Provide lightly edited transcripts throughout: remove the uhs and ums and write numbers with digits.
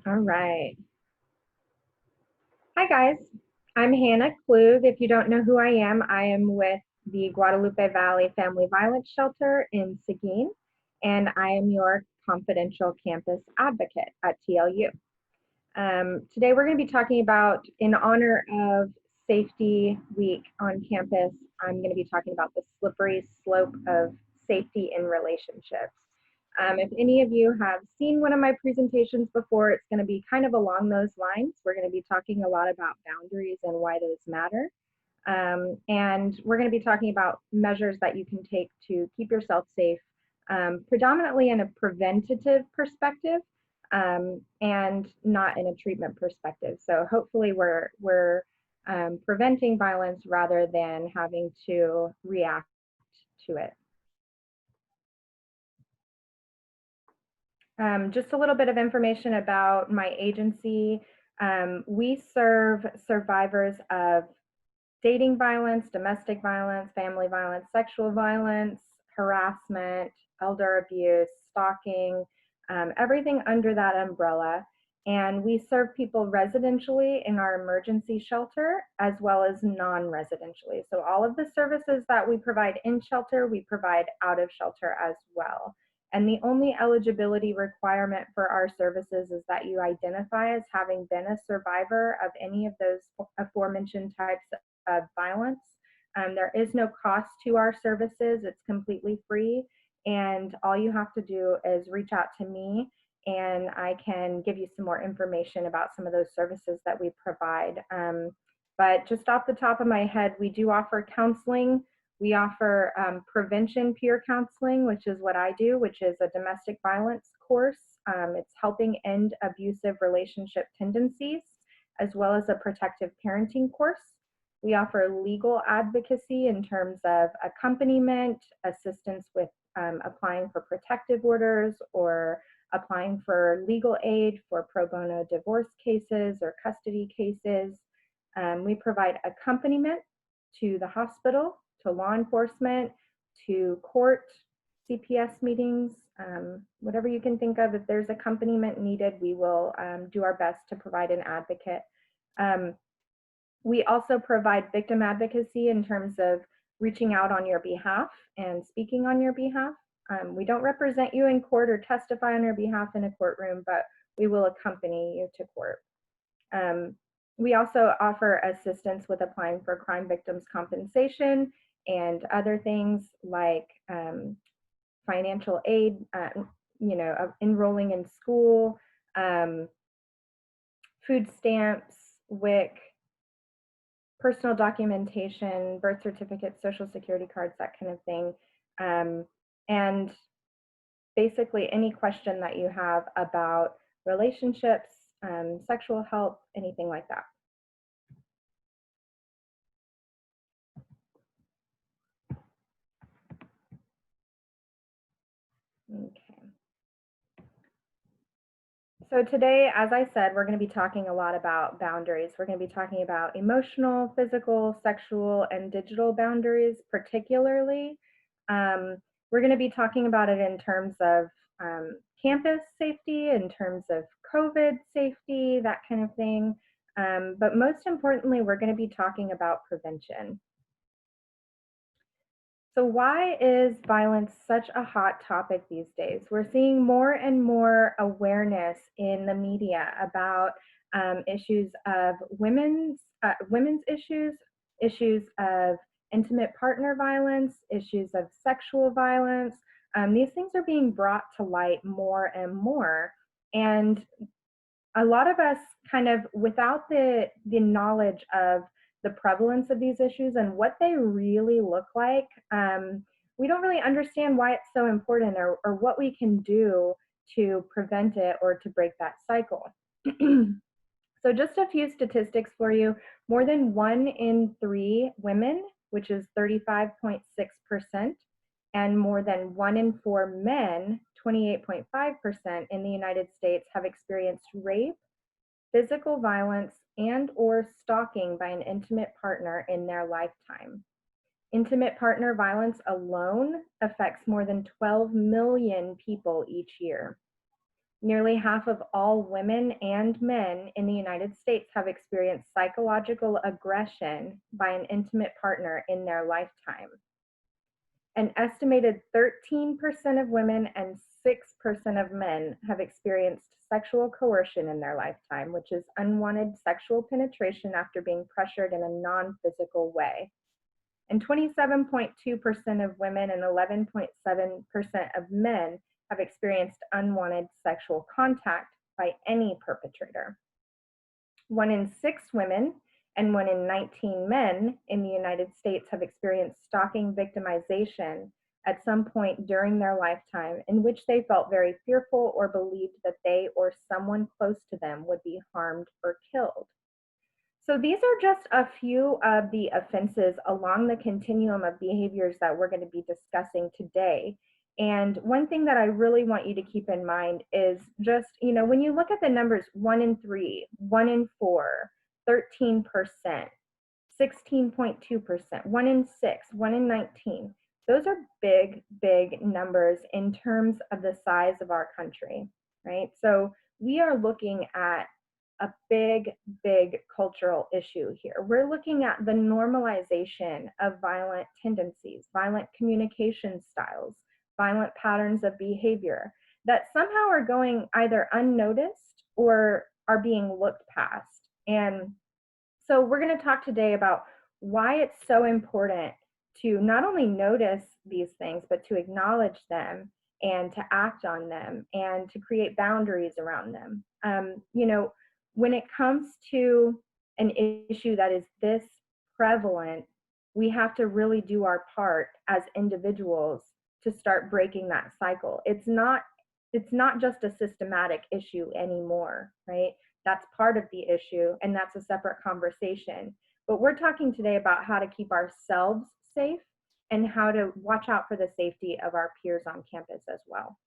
All right. Hi, guys. I'm Hannah Klug. If you don't know who I am with the Guadalupe Valley Family Violence Shelter in Seguin, and I am your confidential campus advocate at TLU. Today, we're going to be talking about, in honor of Safety Week on campus, I'm going to be talking about the slippery slope of safety in relationships. If any of you have seen one of my presentations before, it's going to be kind of along those lines. We're going to be talking a lot about boundaries and why those matter. And we're going to be talking about measures that you can take to keep yourself safe, predominantly in a preventative perspective, and not in a treatment perspective. So hopefully we're preventing violence rather than having to react to it. Just a little bit of information about my agency. We serve survivors of dating violence, domestic violence, family violence, sexual violence, harassment, elder abuse, stalking, everything under that umbrella. And we serve people residentially in our emergency shelter as well as non-residentially. So all of the services that we provide in shelter, we provide out of shelter as well. And the only eligibility requirement for our services is that you identify as having been a survivor of any of those aforementioned types of violence. There is no cost to our services. It's completely free. And all you have to do is reach out to me and I can give you some more information about some of those services that we provide. But just off the top of my head, we do offer counseling. We offer prevention peer counseling, which is what I do, which is a domestic violence course. It's helping end abusive relationship tendencies, as well as a protective parenting course. We offer legal advocacy in terms of accompaniment, assistance with applying for protective orders or applying for legal aid for pro bono divorce cases or custody cases. We provide accompaniment to the hospital, to law enforcement, to court, CPS meetings, whatever you can think of. If there's accompaniment needed, we will do our best to provide an advocate. We also provide victim advocacy in terms of reaching out on your behalf and speaking on your behalf. We don't represent you in court or testify on your behalf in a courtroom, but we will accompany you to court. We also offer assistance with applying for crime victims compensation and other things like financial aid, enrolling in school, food stamps, WIC, personal documentation, birth certificates, social security cards, that kind of thing. And basically any question that you have about relationships, sexual health, anything like that. Okay. So today, as I said, we're going to be talking a lot about boundaries. We're going to be talking about emotional, physical, sexual, and digital boundaries particularly. We're going to be talking about it in terms of campus safety, in terms of COVID safety, that kind of thing. But most importantly, we're going to be talking about prevention. So why is violence such a hot topic these days? We're seeing more and more awareness in the media about issues of women's issues, issues of intimate partner violence, issues of sexual violence. These things are being brought to light more and more. And a lot of us kind of, without the knowledge of the prevalence of these issues and what they really look like, we don't really understand why it's so important or what we can do to prevent it or to break that cycle. So just a few statistics for you. More than 1 in 3 women, which is 35.6%, and more than 1 in 4 men, 28.5% in the United States, have experienced rape, physical violence, and or stalking by an intimate partner in their lifetime. Intimate partner violence alone affects more than 12 million people each year. Nearly half of all women and men in the United States have experienced psychological aggression by an intimate partner in their lifetime. An estimated 13% of women and 6% of men have experienced sexual coercion in their lifetime, which is unwanted sexual penetration after being pressured in a non-physical way. And 27.2% of women and 11.7% of men have experienced unwanted sexual contact by any perpetrator. 1 in 6 women and 1 in 19 men in the United States have experienced stalking victimization at some point during their lifetime in which they felt very fearful or believed that they or someone close to them would be harmed or killed. So these are just a few of the offenses along the continuum of behaviors that we're going to be discussing today. And one thing that I really want you to keep in mind is just, when you look at the numbers 1 in 3, 1 in 4, 13%, 16.2%, 1 in 6, 1 in 19, those are big, big numbers in terms of the size of our country, right? So we are looking at a big, big cultural issue here. We're looking at the normalization of violent tendencies, violent communication styles, violent patterns of behavior that somehow are going either unnoticed or are being looked past. And so we're going to talk today about why it's so important to not only notice these things, but to acknowledge them and to act on them and to create boundaries around them. When it comes to an issue that is this prevalent, we have to really do our part as individuals to start breaking that cycle. It's not just a systematic issue anymore, right? That's part of the issue, and that's a separate conversation. But we're talking today about how to keep ourselves safe and how to watch out for the safety of our peers on campus as well.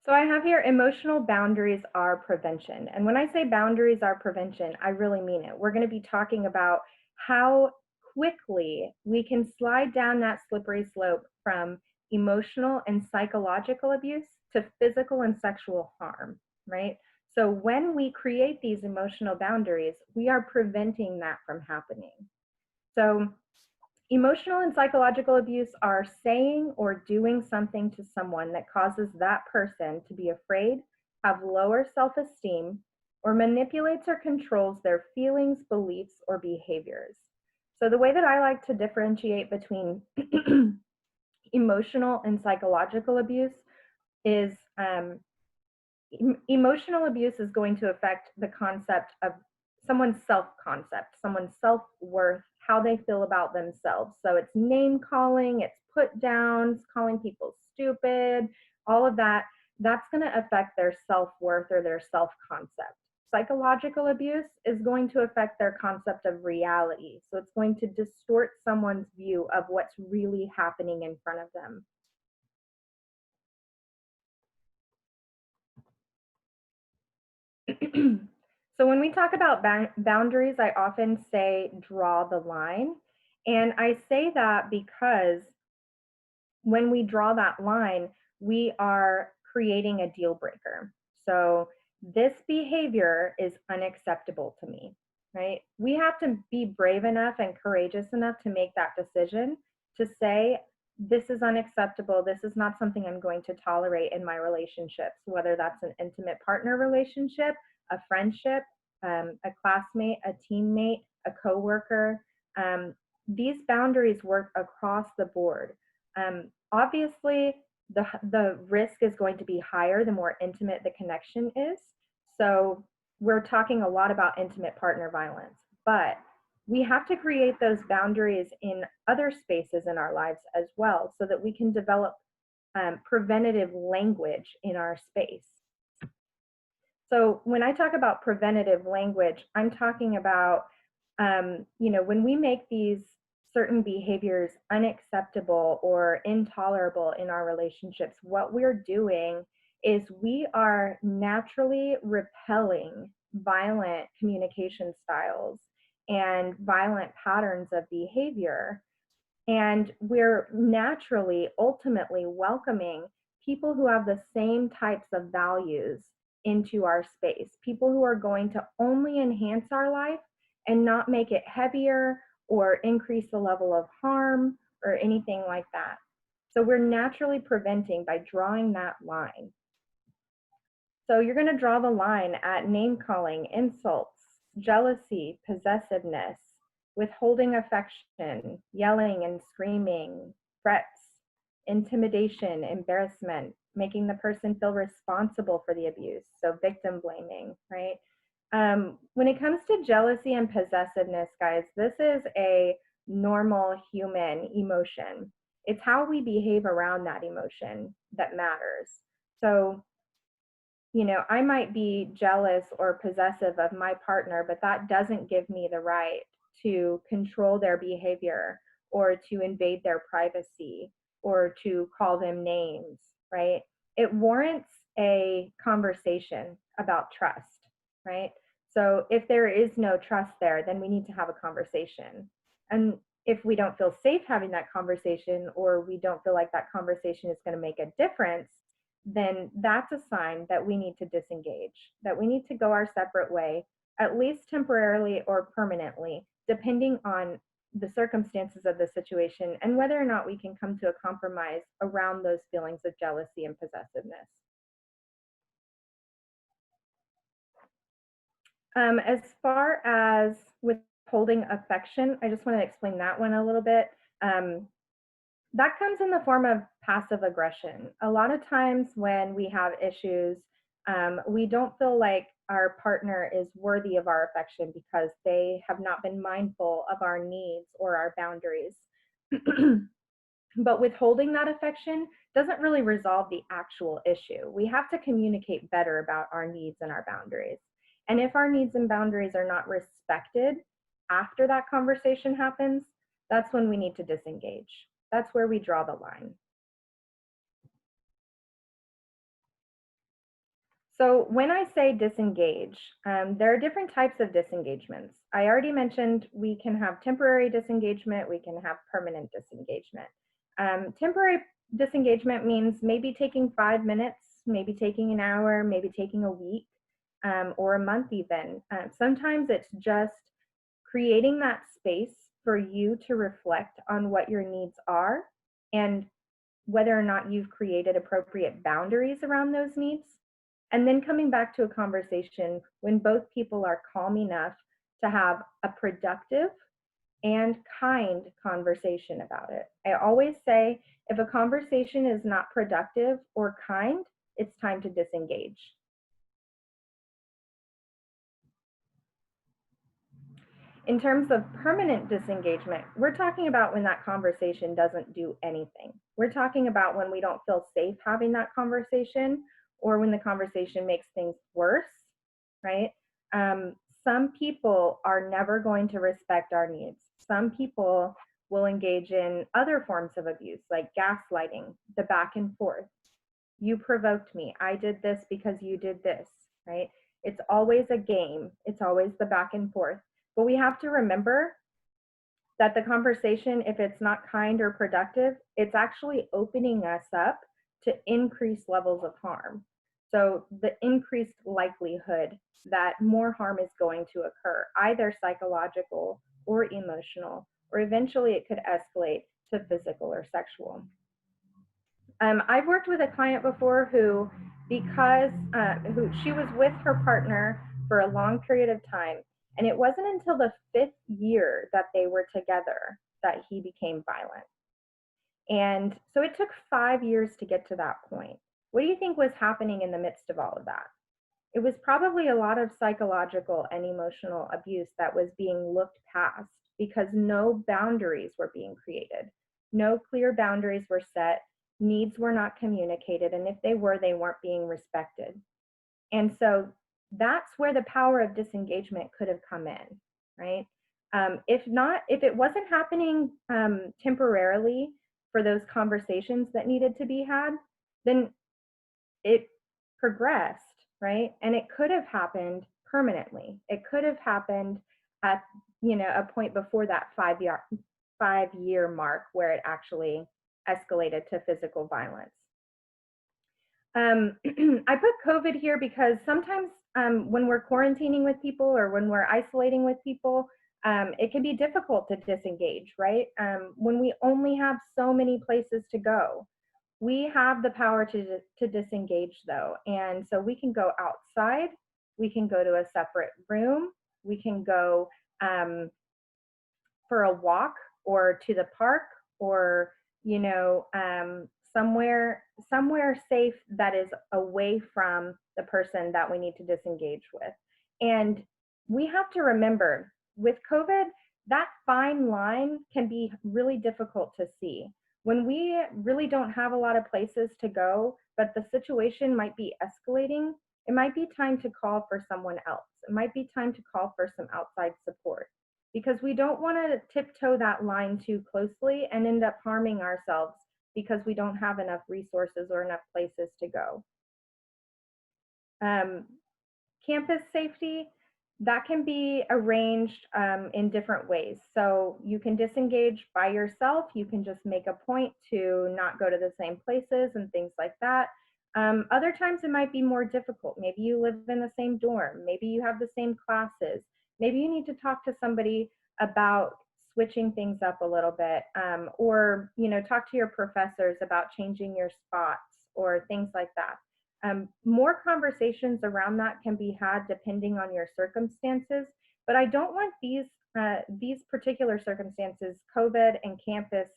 So I have here, emotional boundaries are prevention. And when I say boundaries are prevention, I really mean it. We're going to be talking about how quickly we can slide down that slippery slope from emotional and psychological abuse to physical and sexual harm, right? So when we create these emotional boundaries, we are preventing that from happening. So emotional and psychological abuse are saying or doing something to someone that causes that person to be afraid, have lower self-esteem, or manipulates or controls their feelings, beliefs, or behaviors. So the way that I like to differentiate between emotional and psychological abuse is emotional abuse is going to affect the concept of someone's self-concept, someone's self-worth, how they feel about themselves. So it's name calling, it's put downs, calling people stupid, all of that. That's going to affect their self-worth or their self-concept. Psychological abuse is going to affect their concept of reality. So it's going to distort someone's view of what's really happening in front of them. So when we talk about boundaries, I often say draw the line. And I say that because when we draw that line, we are creating a deal breaker. So this behavior is unacceptable to me, right? We have to be brave enough and courageous enough to make that decision to say, this is unacceptable. This is not something I'm going to tolerate in my relationships, whether that's an intimate partner relationship, a friendship, a classmate, a teammate, a coworker. These boundaries work across the board. Obviously, the risk is going to be higher the more intimate the connection is. So we're talking a lot about intimate partner violence, but we have to create those boundaries in other spaces in our lives as well so that we can develop preventative language in our space. So when I talk about preventative language, I'm talking about, when we make these certain behaviors unacceptable or intolerable in our relationships, what we're doing is we are naturally repelling violent communication styles and violent patterns of behavior And we're naturally, ultimately welcoming people who have the same types of values into our space, people who are going to only enhance our life and not make it heavier or increase the level of harm or anything like that. So we're naturally preventing by drawing that line. So you're going to draw the line at name calling, insults, jealousy, possessiveness, withholding affection, yelling and screaming, threats, intimidation, embarrassment, making the person feel responsible for the abuse. So victim blaming, right? When it comes to jealousy and possessiveness, guys, this is a normal human emotion. It's how we behave around that emotion that matters. So I might be jealous or possessive of my partner, but that doesn't give me the right to control their behavior or to invade their privacy or to call them names, right? It warrants a conversation about trust, right? So if there is no trust there, then we need to have a conversation. And if we don't feel safe having that conversation, or we don't feel like that conversation is going to make a difference, then that's a sign that we need to disengage, that we need to go our separate way, at least temporarily or permanently, depending on the circumstances of the situation and whether or not we can come to a compromise around those feelings of jealousy and possessiveness. As far as withholding affection, I just want to explain that one a little bit. That comes in the form of passive aggression. A lot of times when we have issues, we don't feel like our partner is worthy of our affection because they have not been mindful of our needs or our boundaries. But withholding that affection doesn't really resolve the actual issue. We have to communicate better about our needs and our boundaries. And if our needs and boundaries are not respected after that conversation happens, that's when we need to disengage. That's where we draw the line. So when I say disengage, there are different types of disengagements. I already mentioned we can have temporary disengagement, we can have permanent disengagement. Temporary disengagement means maybe taking 5 minutes, maybe taking an hour, maybe taking a week, or a month even. Sometimes it's just creating that space for you to reflect on what your needs are and whether or not you've created appropriate boundaries around those needs. And then coming back to a conversation when both people are calm enough to have a productive and kind conversation about it. I always say if a conversation is not productive or kind, it's time to disengage. In terms of permanent disengagement, we're talking about when that conversation doesn't do anything. We're talking about when we don't feel safe having that conversation or when the conversation makes things worse, right? Some people are never going to respect our needs. Some people will engage in other forms of abuse like gaslighting, the back and forth. You provoked me. I did this because you did this, right? It's always a game. It's always the back and forth. But we have to remember that the conversation, if it's not kind or productive, it's actually opening us up to increased levels of harm. So the increased likelihood that more harm is going to occur, either psychological or emotional, or eventually it could escalate to physical or sexual. I've worked with a client before who, because she was with her partner for a long period of time, and it wasn't until the 5th year that they were together that he became violent. And so it took 5 years to get to that point. What do you think was happening in the midst of all of that? It was probably a lot of psychological and emotional abuse that was being looked past because no boundaries were being created. No clear boundaries were set, needs were not communicated, and if they were, they weren't being respected. And so that's where the power of disengagement could have come in, right? If it wasn't happening temporarily for those conversations that needed to be had, then it progressed, right? And it could have happened permanently. It could have happened at a point before that 5-year mark where it actually escalated to physical violence. I put COVID here because sometimes when we're quarantining with people or when we're isolating with people, it can be difficult to disengage, right? When we only have so many places to go. We have the power to disengage though. And so we can go outside, we can go to a separate room, we can go for a walk or to the park or, you know, somewhere safe that is away from the person that we need to disengage with. And we have to remember with COVID, that fine line can be really difficult to see. When we really don't have a lot of places to go, but the situation might be escalating, it might be time to call for someone else. It might be time to call for some outside support because we don't want to tiptoe that line too closely and end up harming ourselves because we don't have enough resources or enough places to go. Campus safety, that can be arranged in different ways. So you can disengage by yourself. You can just make a point to not go to the same places and things like that. Other times it might be more difficult. Maybe you live in the same dorm. Maybe you have the same classes. Maybe you need to talk to somebody about switching things up a little bit, or talk to your professors about changing your spots or things like that. More conversations around that can be had depending on your circumstances, but I don't want these particular circumstances, COVID and campus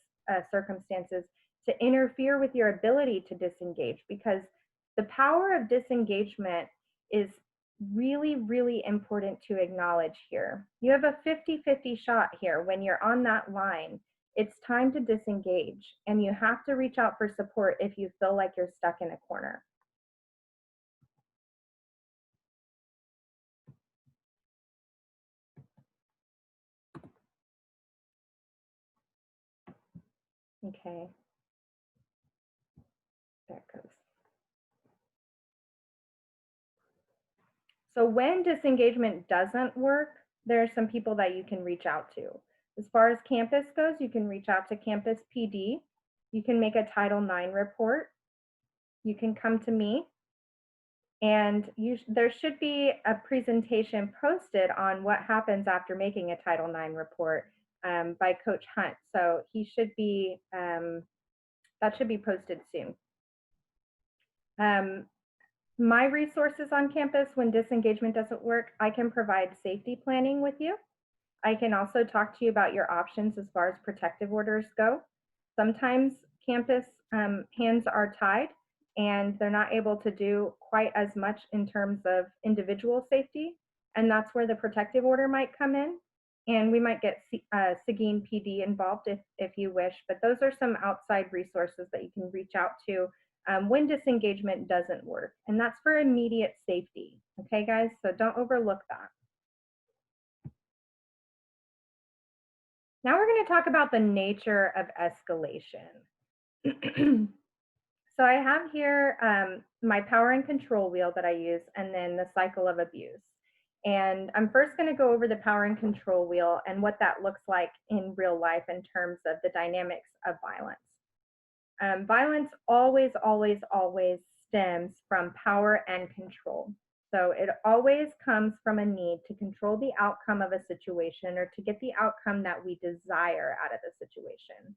circumstances, to interfere with your ability to disengage, because the power of disengagement is really, really important to acknowledge here. You have a 50-50 shot here when you're on that line. It's time to disengage, and you have to reach out for support if you feel like you're stuck in a corner. Okay, there it goes. So when disengagement doesn't work, there are some people that you can reach out to. As far as campus goes, you can reach out to campus PD. You can make a Title IX report. You can come to me. And there should be a presentation posted on what happens after making a Title IX report by Coach Hunt. So he should be, that should be posted soon. My resources on campus when disengagement doesn't work, I can provide safety planning with you. I can also talk to you about your options as far as protective orders go. Sometimes campus hands are tied and they're not able to do quite as much in terms of individual safety. And that's where the protective order might come in. And we might get Seguin PD involved if you wish, but those are some outside resources that you can reach out to when disengagement doesn't work. And that's for immediate safety. Okay, guys, so don't overlook that. Now we're going to talk about the nature of escalation. So I have here my power and control wheel that I use, and then the cycle of abuse. And I'm first going to go over the power and control wheel and what that looks like in real life in terms of the dynamics of violence. Violence always, always, always stems from power and control. So it always comes from a need to control the outcome of a situation or to get the outcome that we desire out of the situation.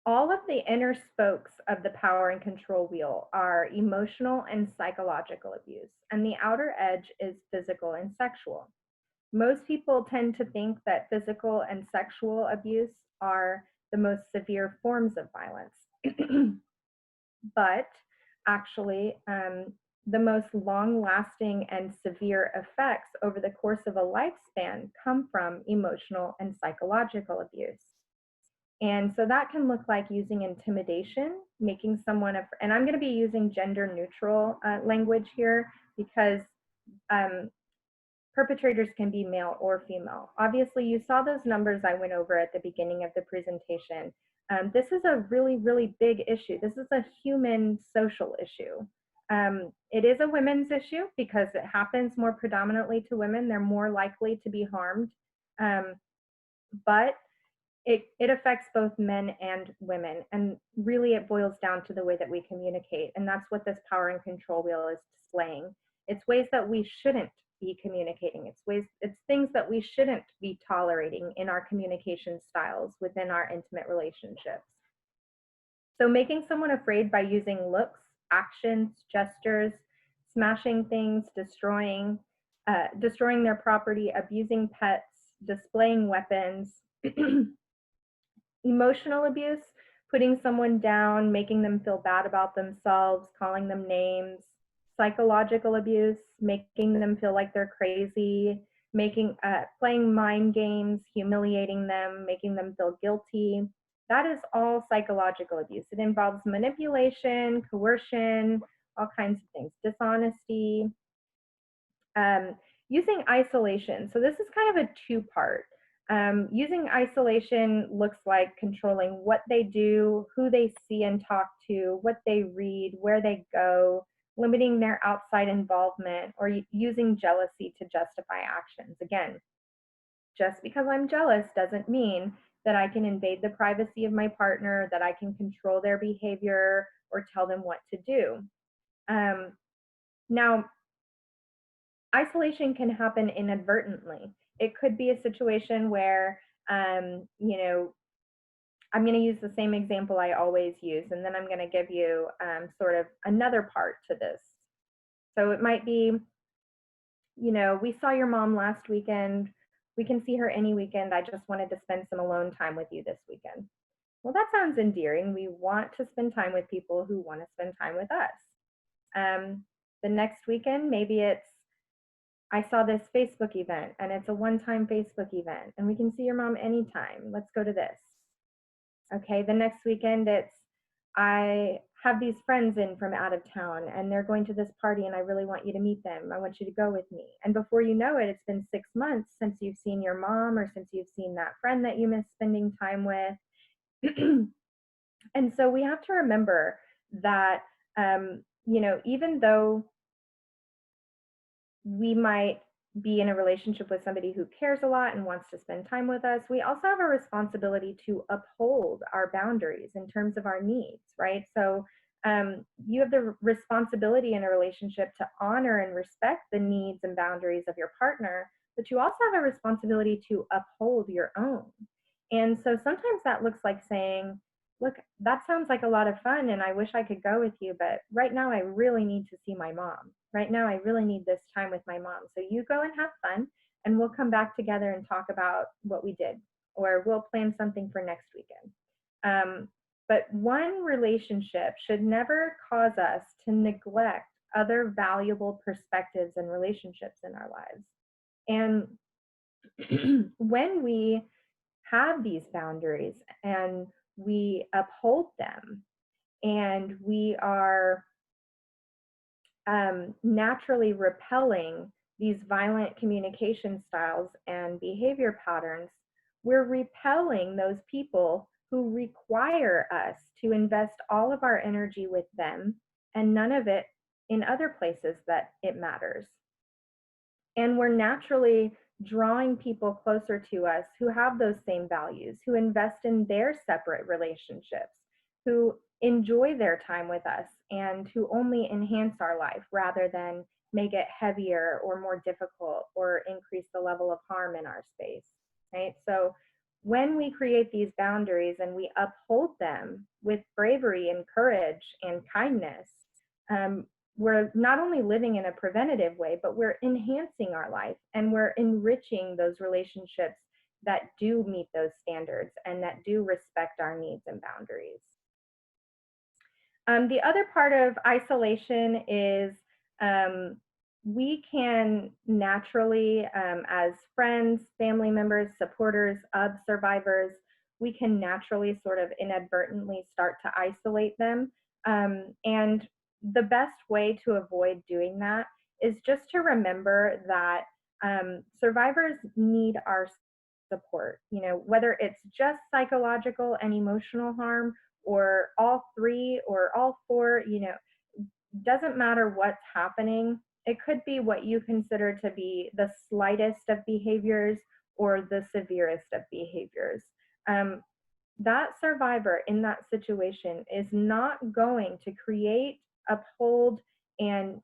All of the inner spokes of the power and control wheel are emotional and psychological abuse, and the outer edge is physical and sexual. Most people tend to think that physical and sexual abuse are the most severe forms of violence. But actually, the most long-lasting and severe effects over the course of a lifespan come from emotional and psychological abuse. And so that can look like using intimidation, making someone, and I'm going to be using gender neutral language here because perpetrators can be male or female. Obviously, you saw those numbers I went over at the beginning of the presentation. This is a really, really big issue. This is a human social issue. It is a women's issue because it happens more predominantly to women. They're more likely to be harmed. but it affects both men and women. And really, it boils down to the way that we communicate. And that's what this power and control wheel is displaying. It's ways that we shouldn't be communicating. It's things that we shouldn't be tolerating in our communication styles within our intimate relationships. So making someone afraid by using looks, actions, gestures, smashing things, destroying their property, abusing pets, displaying weapons, emotional abuse, putting someone down, making them feel bad about themselves, calling them names, psychological abuse, making them feel like they're crazy, playing mind games, humiliating them, making them feel guilty. That is all psychological abuse. It involves manipulation, coercion, all kinds of things, dishonesty. Using isolation. So this is kind of a two-part. Using isolation looks like controlling what they do, who they see and talk to, what they read, where they go, limiting their outside involvement, or using jealousy to justify actions. Again, just because I'm jealous doesn't mean that I can invade the privacy of my partner, that I can control their behavior or tell them what to do. Now, isolation can happen inadvertently. It could be a situation where, you know, I'm going to use the same example I always use, and then I'm going to give you sort of another part to this. So it might be, you know, we saw your mom last weekend. We can see her any weekend. I just wanted to spend some alone time with you this weekend. Well, that sounds endearing. We want to spend time with people who want to spend time with us. The next weekend, maybe it's, I saw this Facebook event and it's a one-time Facebook event and we can see your mom anytime. Let's go to this. Okay, the next weekend it's, I have these friends in from out of town and they're going to this party and I really want you to meet them. I want you to go with me. And before you know it, it's been 6 months since you've seen your mom or since you've seen that friend that you miss spending time with. And so we have to remember that, you know, even though we might be in a relationship with somebody who cares a lot and wants to spend time with us, we also have a responsibility to uphold our boundaries in terms of our needs, right? So you have the responsibility in a relationship to honor and respect the needs and boundaries of your partner, but you also have a responsibility to uphold your own. And so sometimes that looks like saying, look, that sounds like a lot of fun and I wish I could go with you, but right now I really need to see my mom. Right now I really need this time with my mom. So you go and have fun and we'll come back together and talk about what we did, or we'll plan something for next weekend. But one relationship should never cause us to neglect other valuable perspectives and relationships in our lives. And when we have these boundaries and we uphold them and we are naturally repelling these violent communication styles and behavior patterns, we're repelling those people who require us to invest all of our energy with them and none of it in other places that it matters. And we're naturally drawing people closer to us who have those same values, who invest in their separate relationships, who enjoy their time with us, and who only enhance our life rather than make it heavier or more difficult or increase the level of harm in our space, right? So when we create these boundaries and we uphold them with bravery and courage and kindness, we're not only living in a preventative way, but we're enhancing our life and we're enriching those relationships that do meet those standards and that do respect our needs and boundaries. The other part of isolation is we can naturally, as friends, family members, supporters of survivors, we can naturally sort of inadvertently start to isolate them. And the best way to avoid doing that is just to remember that survivors need our support, you know, whether it's just psychological and emotional harm or all three or all four, you know, doesn't matter what's happening. It could be what you consider to be the slightest of behaviors or the severest of behaviors. That survivor in that situation is not going to create, uphold, and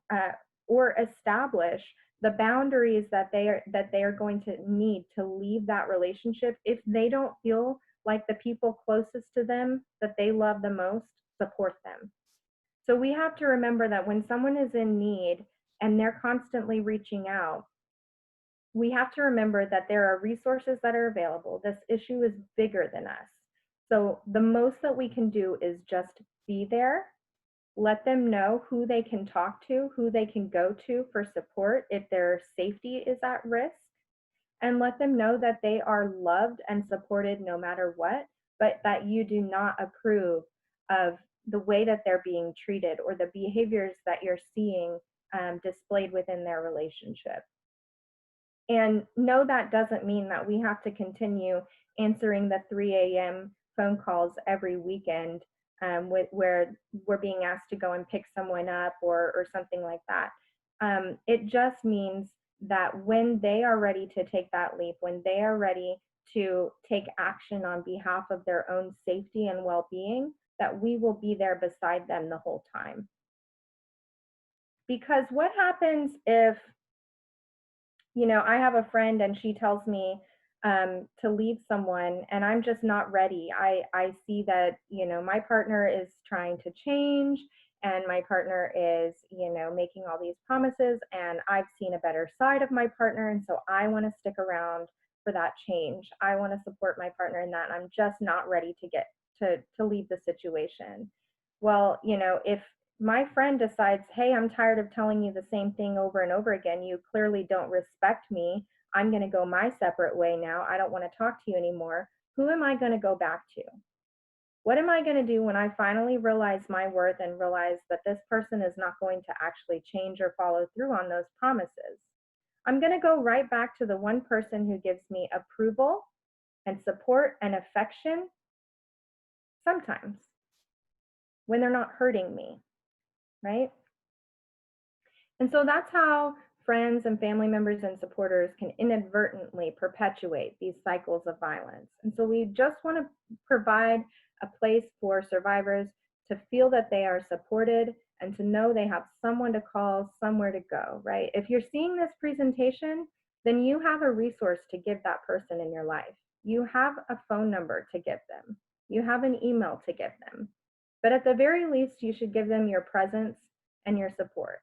or establish the boundaries that they are going to need to leave that relationship if they don't feel like the people closest to them that they love the most support them. So we have to remember that when someone is in need and they're constantly reaching out, we have to remember that there are resources that are available. This issue is bigger than us. So the most that we can do is just be there, let them know who they can talk to, who they can go to for support if their safety is at risk, and let them know that they are loved and supported no matter what, but that you do not approve of the way that they're being treated or the behaviors that you're seeing displayed within their relationship. And no, that doesn't mean that we have to continue answering the 3 a.m. phone calls every weekend where we're being asked to go and pick someone up or something like that. It just means that when they are ready to take that leap, when they are ready to take action on behalf of their own safety and well-being, that we will be there beside them the whole time. Because what happens if, you know, I have a friend and she tells me to leave someone and I'm just not ready. I see that, you know, my partner is trying to change and my partner is, you know, making all these promises and I've seen a better side of my partner. And so I want to stick around for that change. I want to support my partner in that. And I'm just not ready to get to leave the situation. Well, you know, if my friend decides, hey, I'm tired of telling you the same thing over and over again. You clearly don't respect me. I'm going to go my separate way now. I don't want to talk to you anymore. Who am I going to go back to? What am I going to do when I finally realize my worth and realize that this person is not going to actually change or follow through on those promises? I'm going to go right back to the one person who gives me approval and support and affection sometimes when they're not hurting me. Right? And so that's how friends and family members and supporters can inadvertently perpetuate these cycles of violence. And so we just want to provide a place for survivors to feel that they are supported and to know they have someone to call, somewhere to go, right? If you're seeing this presentation, then you have a resource to give that person in your life. You have a phone number to give them. You have an email to give them. But at the very least, you should give them your presence and your support.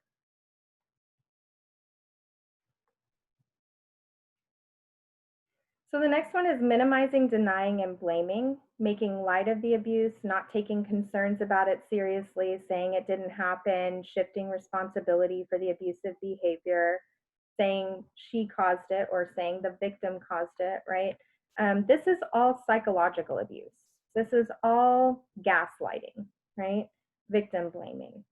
So the next one is minimizing, denying, and blaming, making light of the abuse, not taking concerns about it seriously, saying it didn't happen, shifting responsibility for the abusive behavior, saying she caused it or saying the victim caused it, right? This is all psychological abuse. This is all gaslighting, right? Victim blaming.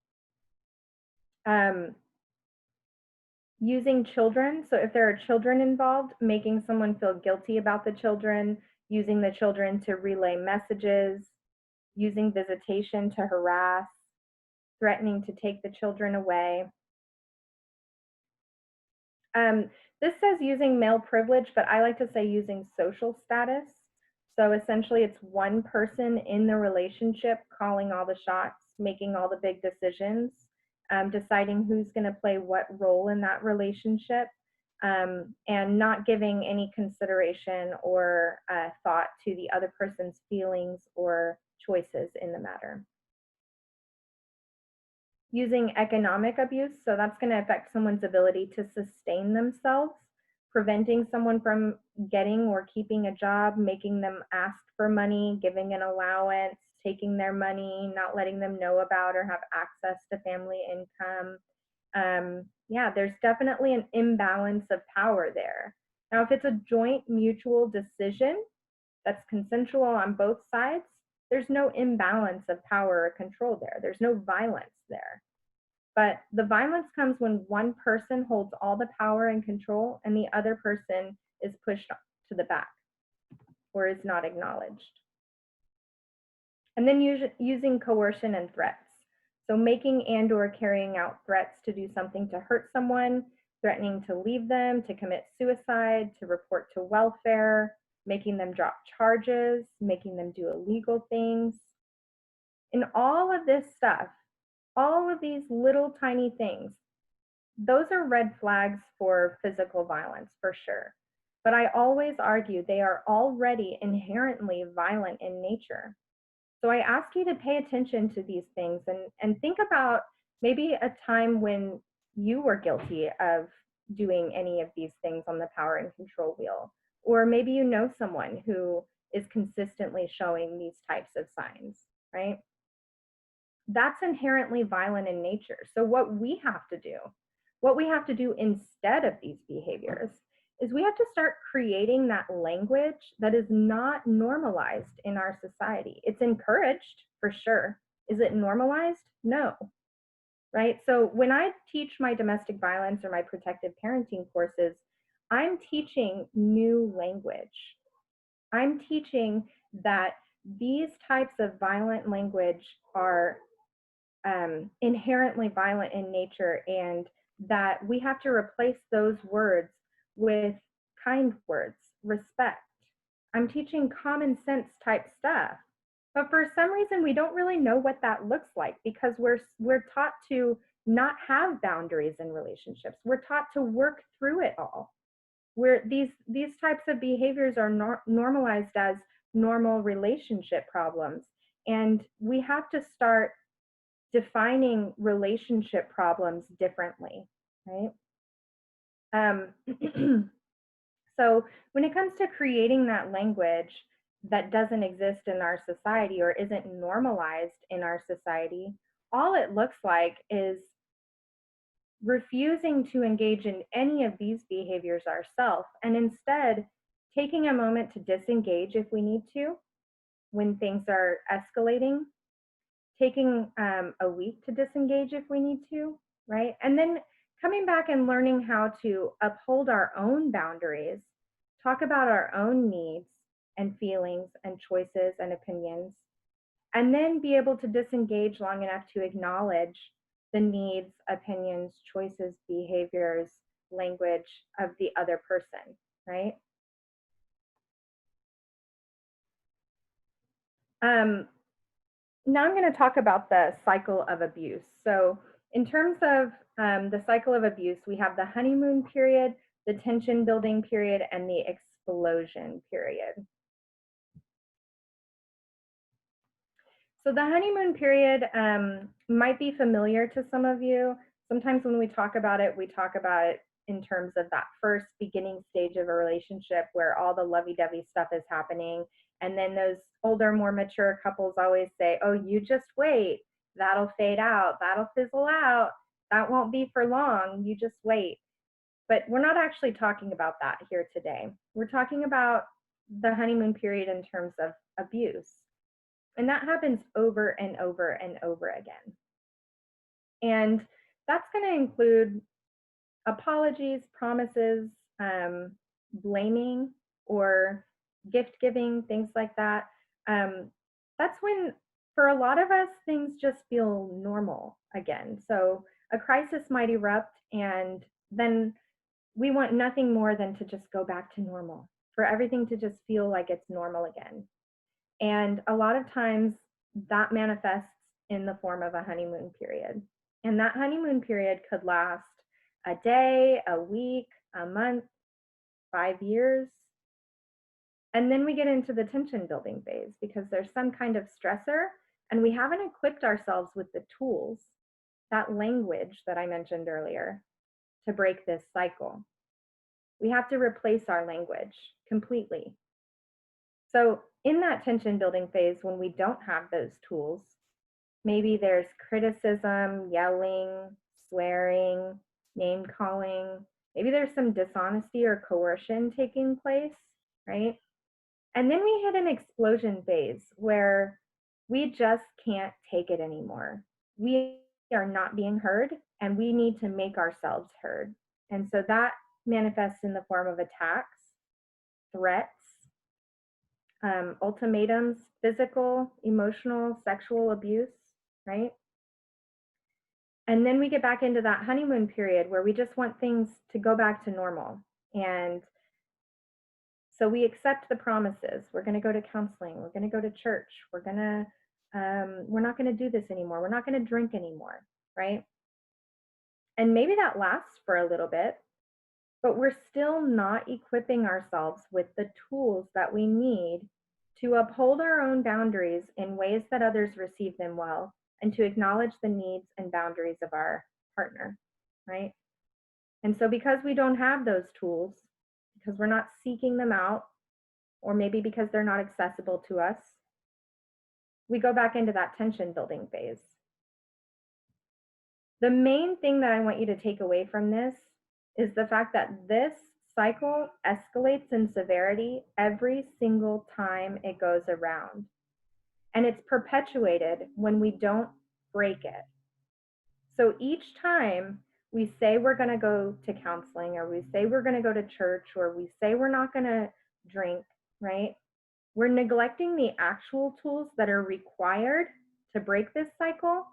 Using children, so if there are children involved, making someone feel guilty about the children, using the children to relay messages, using visitation to harass, threatening to take the children away. This says using male privilege, but I like to say using social status. So essentially it's one person in the relationship calling all the shots, making all the big decisions, deciding who's going to play what role in that relationship, and not giving any consideration or thought to the other person's feelings or choices in the matter. Using economic abuse, so that's going to affect someone's ability to sustain themselves, preventing someone from getting or keeping a job, making them ask for money, giving an allowance, taking their money, not letting them know about or have access to family income. Yeah, there's definitely an imbalance of power there. Now, if it's a joint mutual decision that's consensual on both sides, there's no imbalance of power or control there. There's no violence there. But the violence comes when one person holds all the power and control and the other person is pushed to the back or is not acknowledged. And then using coercion and threats. So making and or carrying out threats to do something to hurt someone, threatening to leave them, to commit suicide, to report to welfare, making them drop charges, making them do illegal things. And all of this stuff, all of these little tiny things, those are red flags for physical violence for sure. But I always argue they are already inherently violent in nature. So I ask you to pay attention to these things and think about maybe a time when you were guilty of doing any of these things on the power and control wheel. Or maybe you know someone who is consistently showing these types of signs, right? That's inherently violent in nature. So what we have to do instead of these behaviors is we have to start creating that language that is not normalized in our society. It's encouraged for sure. Is it normalized? No. Right? So when I teach my domestic violence or my protective parenting courses, I'm teaching new language. I'm teaching that these types of violent language are inherently violent in nature, and that we have to replace those words with kind words, respect. I'm teaching common sense type stuff. But for some reason, we don't really know what that looks like because we're taught to not have boundaries in relationships. We're taught to work through it all. Where these types of behaviors are normalized as normal relationship problems, and we have to start defining relationship problems differently, right? So when it comes to creating that language that doesn't exist in our society or isn't normalized in our society, all it looks like is refusing to engage in any of these behaviors ourselves, and instead taking a moment to disengage if we need to when things are escalating, taking a week to disengage if we need to, right? And then coming back and learning how to uphold our own boundaries, talk about our own needs and feelings and choices and opinions, and then be able to disengage long enough to acknowledge the needs, opinions, choices, behaviors, language of the other person, right? Now I'm going to talk about the cycle of abuse. So in terms of the cycle of abuse, we have the honeymoon period, the tension building period, and the explosion period. So the honeymoon period might be familiar to some of you. Sometimes when we talk about it in terms of that first beginning stage of a relationship where all the lovey-dovey stuff is happening. And then those older, more mature couples always say, oh, you just wait. That'll fade out. That'll fizzle out. That won't be for long. You just wait. But we're not actually talking about that here today. We're talking about the honeymoon period in terms of abuse. And that happens over and over and over again. And that's going to include apologies, promises, blaming, or gift giving, things like that. That's when, for a lot of us, things just feel normal again. So a crisis might erupt, and then we want nothing more than to just go back to normal, for everything to just feel like it's normal again. And a lot of times that manifests in the form of a honeymoon period. And that honeymoon period could last a day, a week, a month, 5 years. And then we get into the tension building phase because there's some kind of stressor and we haven't equipped ourselves with the tools, that language that I mentioned earlier, to break this cycle. We have to replace our language completely. So in that tension building phase, when we don't have those tools, maybe there's criticism, yelling, swearing, name calling. Maybe there's some dishonesty or coercion taking place, right? And then we hit an explosion phase where we just can't take it anymore. We are not being heard and we need to make ourselves heard. And so that manifests in the form of attacks, threats, ultimatums, physical, emotional, sexual abuse, right? And then we get back into that honeymoon period where we just want things to go back to normal. And so we accept the promises. We're going to go to counseling. We're going to go to church. We're not going to do this anymore. We're not going to drink anymore, right? And maybe that lasts for a little bit, but we're still not equipping ourselves with the tools that we need to uphold our own boundaries in ways that others receive them well, and to acknowledge the needs and boundaries of our partner, right? And so because we don't have those tools, because we're not seeking them out, or maybe because they're not accessible to us, we go back into that tension building phase. The main thing that I want you to take away from this is the fact that this cycle escalates in severity every single time it goes around. And it's perpetuated when we don't break it. So each time we say we're going to go to counseling, or we say we're going to go to church, or we say we're not going to drink, right? We're neglecting the actual tools that are required to break this cycle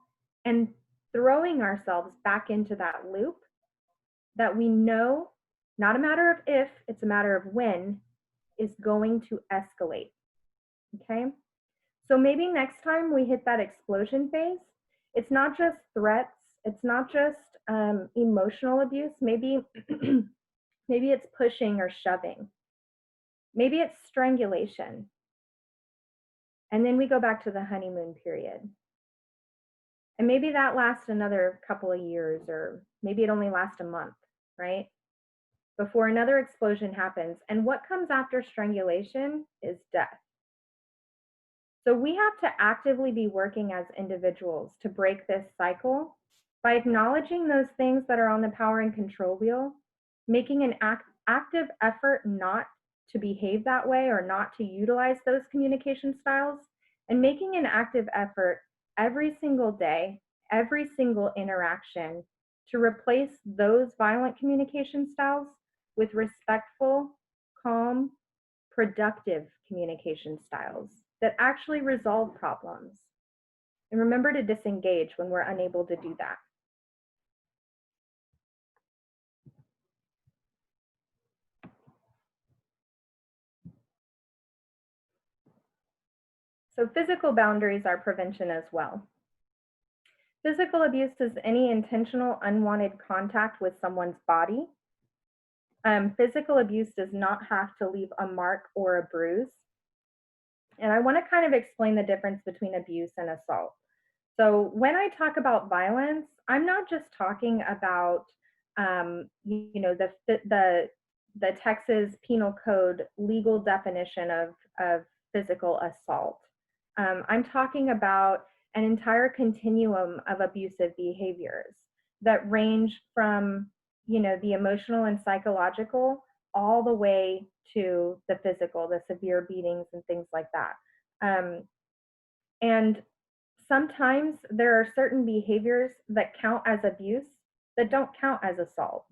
and throwing ourselves back into that loop that we know, not a matter of if, it's a matter of when, is going to escalate. Okay? So maybe next time we hit that explosion phase, it's not just threats, it's not just emotional abuse. Maybe it's pushing or shoving. Maybe it's strangulation. And then we go back to the honeymoon period. And maybe that lasts another couple of years, or maybe it only lasts a month, right? Before another explosion happens. And what comes after strangulation is death. So we have to actively be working as individuals to break this cycle by acknowledging those things that are on the power and control wheel, making an active effort not to behave that way or not to utilize those communication styles, and making an active effort every single day, every single interaction, to replace those violent communication styles with respectful, calm, productive communication styles that actually resolve problems. And remember to disengage when we're unable to do that. So physical boundaries are prevention as well. Physical abuse is any intentional unwanted contact with someone's body. Physical abuse does not have to leave a mark or a bruise. And I want to kind of explain the difference between abuse and assault. So when I talk about violence, I'm not just talking about the Texas Penal Code legal definition of physical assault. I'm talking about an entire continuum of abusive behaviors that range from the emotional and psychological all the way to the physical, the severe beatings and things like that. And sometimes there are certain behaviors that count as abuse that don't count as assault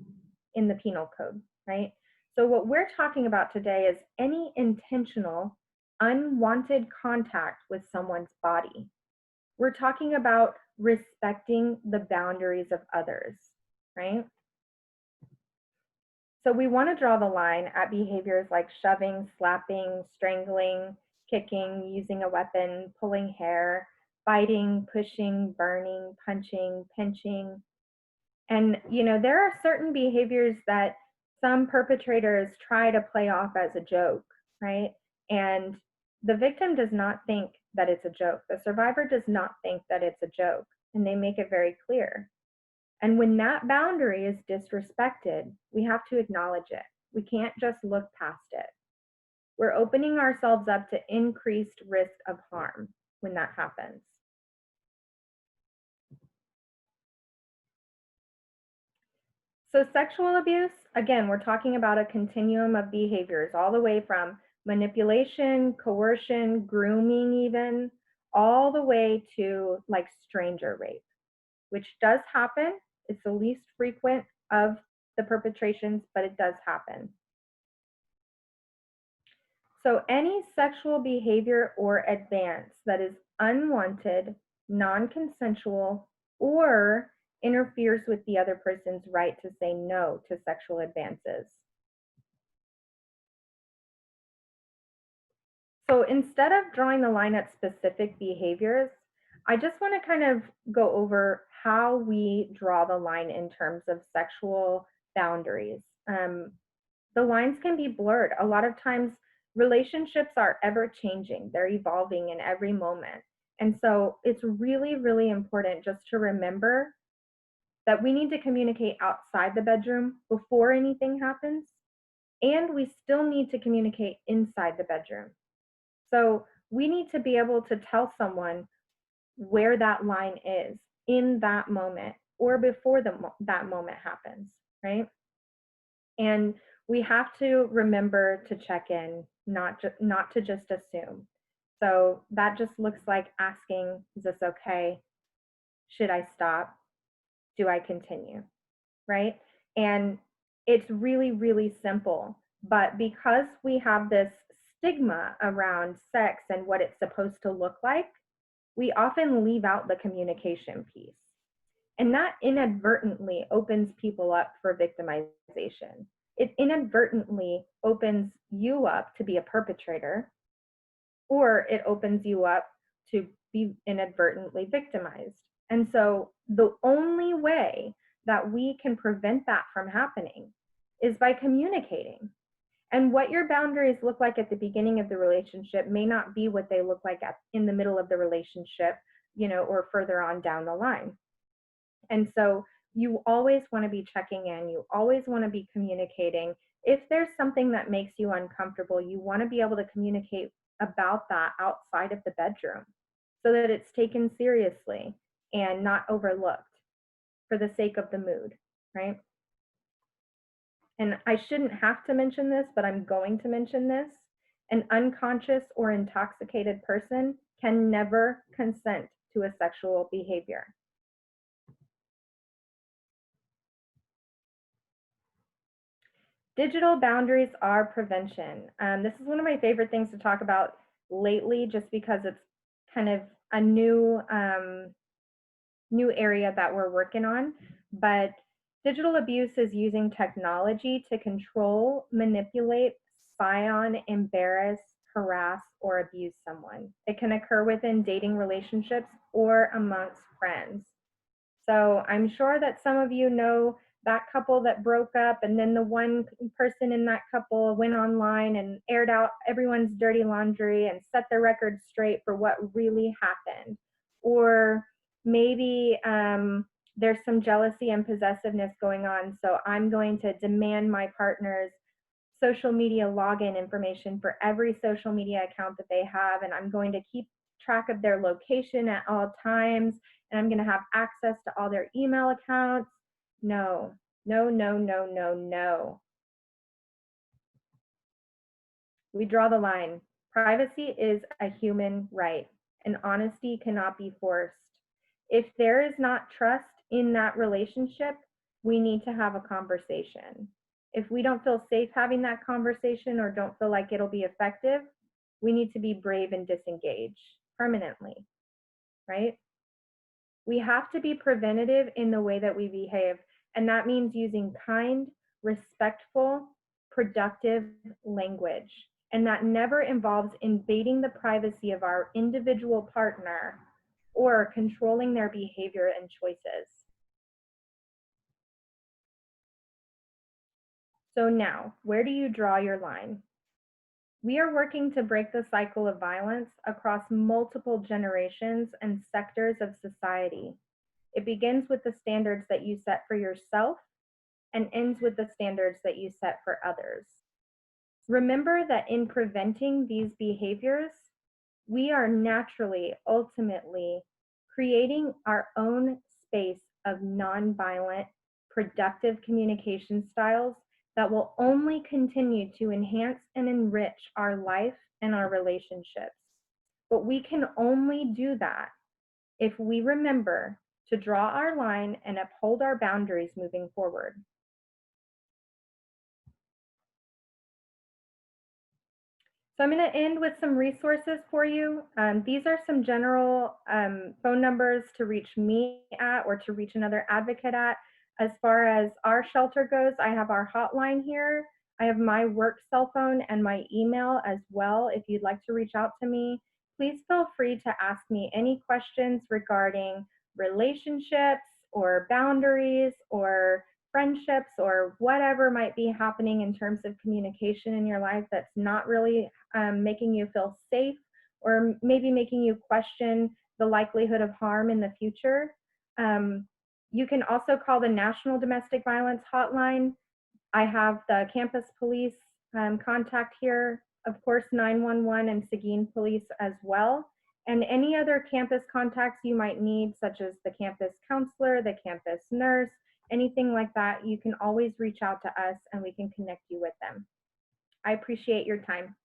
in the penal code, right? So what we're talking about today is any intentional, unwanted contact with someone's body. We're talking about respecting the boundaries of others, right? So we want to draw the line at behaviors like shoving, slapping, strangling, kicking, using a weapon, pulling hair, biting, pushing, burning, punching, pinching. And, there are certain behaviors that some perpetrators try to play off as a joke, right? And the victim does not think that it's a joke. The survivor does not think that it's a joke, and they make it very clear. And when that boundary is disrespected, we have to acknowledge it. We can't just look past it. We're opening ourselves up to increased risk of harm when that happens. So sexual abuse, again, we're talking about a continuum of behaviors, all the way from manipulation, coercion, grooming even, all the way to like stranger rape, which does happen. It's the least frequent of the perpetrations, but it does happen. So any sexual behavior or advance that is unwanted, non-consensual, or interferes with the other person's right to say no to sexual advances. So instead of drawing the line at specific behaviors, I just want to kind of go over how we draw the line in terms of sexual boundaries. The lines can be blurred. A lot of times, relationships are ever changing, they're evolving in every moment. And so it's really, really important just to remember that we need to communicate outside the bedroom before anything happens, and we still need to communicate inside the bedroom. So we need to be able to tell someone where that line is in that moment or before that moment happens, right? And we have to remember to check in, not to just assume. So that just looks like asking, is this okay? Should I stop? Do I continue? Right? And it's really, really simple. But because we have this stigma around sex and what it's supposed to look like, we often leave out the communication piece. And that inadvertently opens people up for victimization. It inadvertently opens you up to be a perpetrator, or it opens you up to be inadvertently victimized. And so the only way that we can prevent that from happening is by communicating. And what your boundaries look like at the beginning of the relationship may not be what they look like in the middle of the relationship, or further on down the line. And so you always want to be checking in, you always want to be communicating. If there's something that makes you uncomfortable, you want to be able to communicate about that outside of the bedroom so that it's taken seriously and not overlooked for the sake of the mood, right? And I shouldn't have to mention this, but I'm going to mention this. An unconscious or intoxicated person can never consent to a sexual behavior. Digital boundaries are prevention. This is one of my favorite things to talk about lately, just because it's kind of a new area that we're working on. But digital abuse is using technology to control, manipulate, spy on, embarrass, harass, or abuse someone. It can occur within dating relationships or amongst friends. So I'm sure that some of you know that couple that broke up, and then the one person in that couple went online and aired out everyone's dirty laundry and set the record straight for what really happened. Or maybe there's some jealousy and possessiveness going on, so I'm going to demand my partner's social media login information for every social media account that they have, and I'm going to keep track of their location at all times, and I'm going to have access to all their email accounts. No, no, no, no, no, no. We draw the line. Privacy is a human right, and honesty cannot be forced. If there is not trust in that relationship, we need to have a conversation. If we don't feel safe having that conversation or don't feel like it'll be effective, we need to be brave and disengage permanently, right? We have to be preventative in the way that we behave, and that means using kind, respectful, productive language. And that never involves invading the privacy of our individual partner or controlling their behavior and choices. So now, where do you draw your line? We are working to break the cycle of violence across multiple generations and sectors of society. It begins with the standards that you set for yourself and ends with the standards that you set for others. Remember that in preventing these behaviors, we are naturally, ultimately, creating our own space of nonviolent, productive communication styles that will only continue to enhance and enrich our life and our relationships. But we can only do that if we remember to draw our line and uphold our boundaries moving forward. So I'm going to end with some resources for you. These are some general phone numbers to reach me at or to reach another advocate at. As far as our shelter goes, I have our hotline here. I have my work cell phone and my email as well. If you'd like to reach out to me, please feel free to ask me any questions regarding relationships or boundaries or friendships or whatever might be happening in terms of communication in your life that's not really making you feel safe or maybe making you question the likelihood of harm in the future. Um, you can also call the National Domestic Violence Hotline. I have the campus police contact here, of course, 911 and Seguin Police as well. And any other campus contacts you might need, such as the campus counselor, the campus nurse, anything like that, you can always reach out to us and we can connect you with them. I appreciate your time.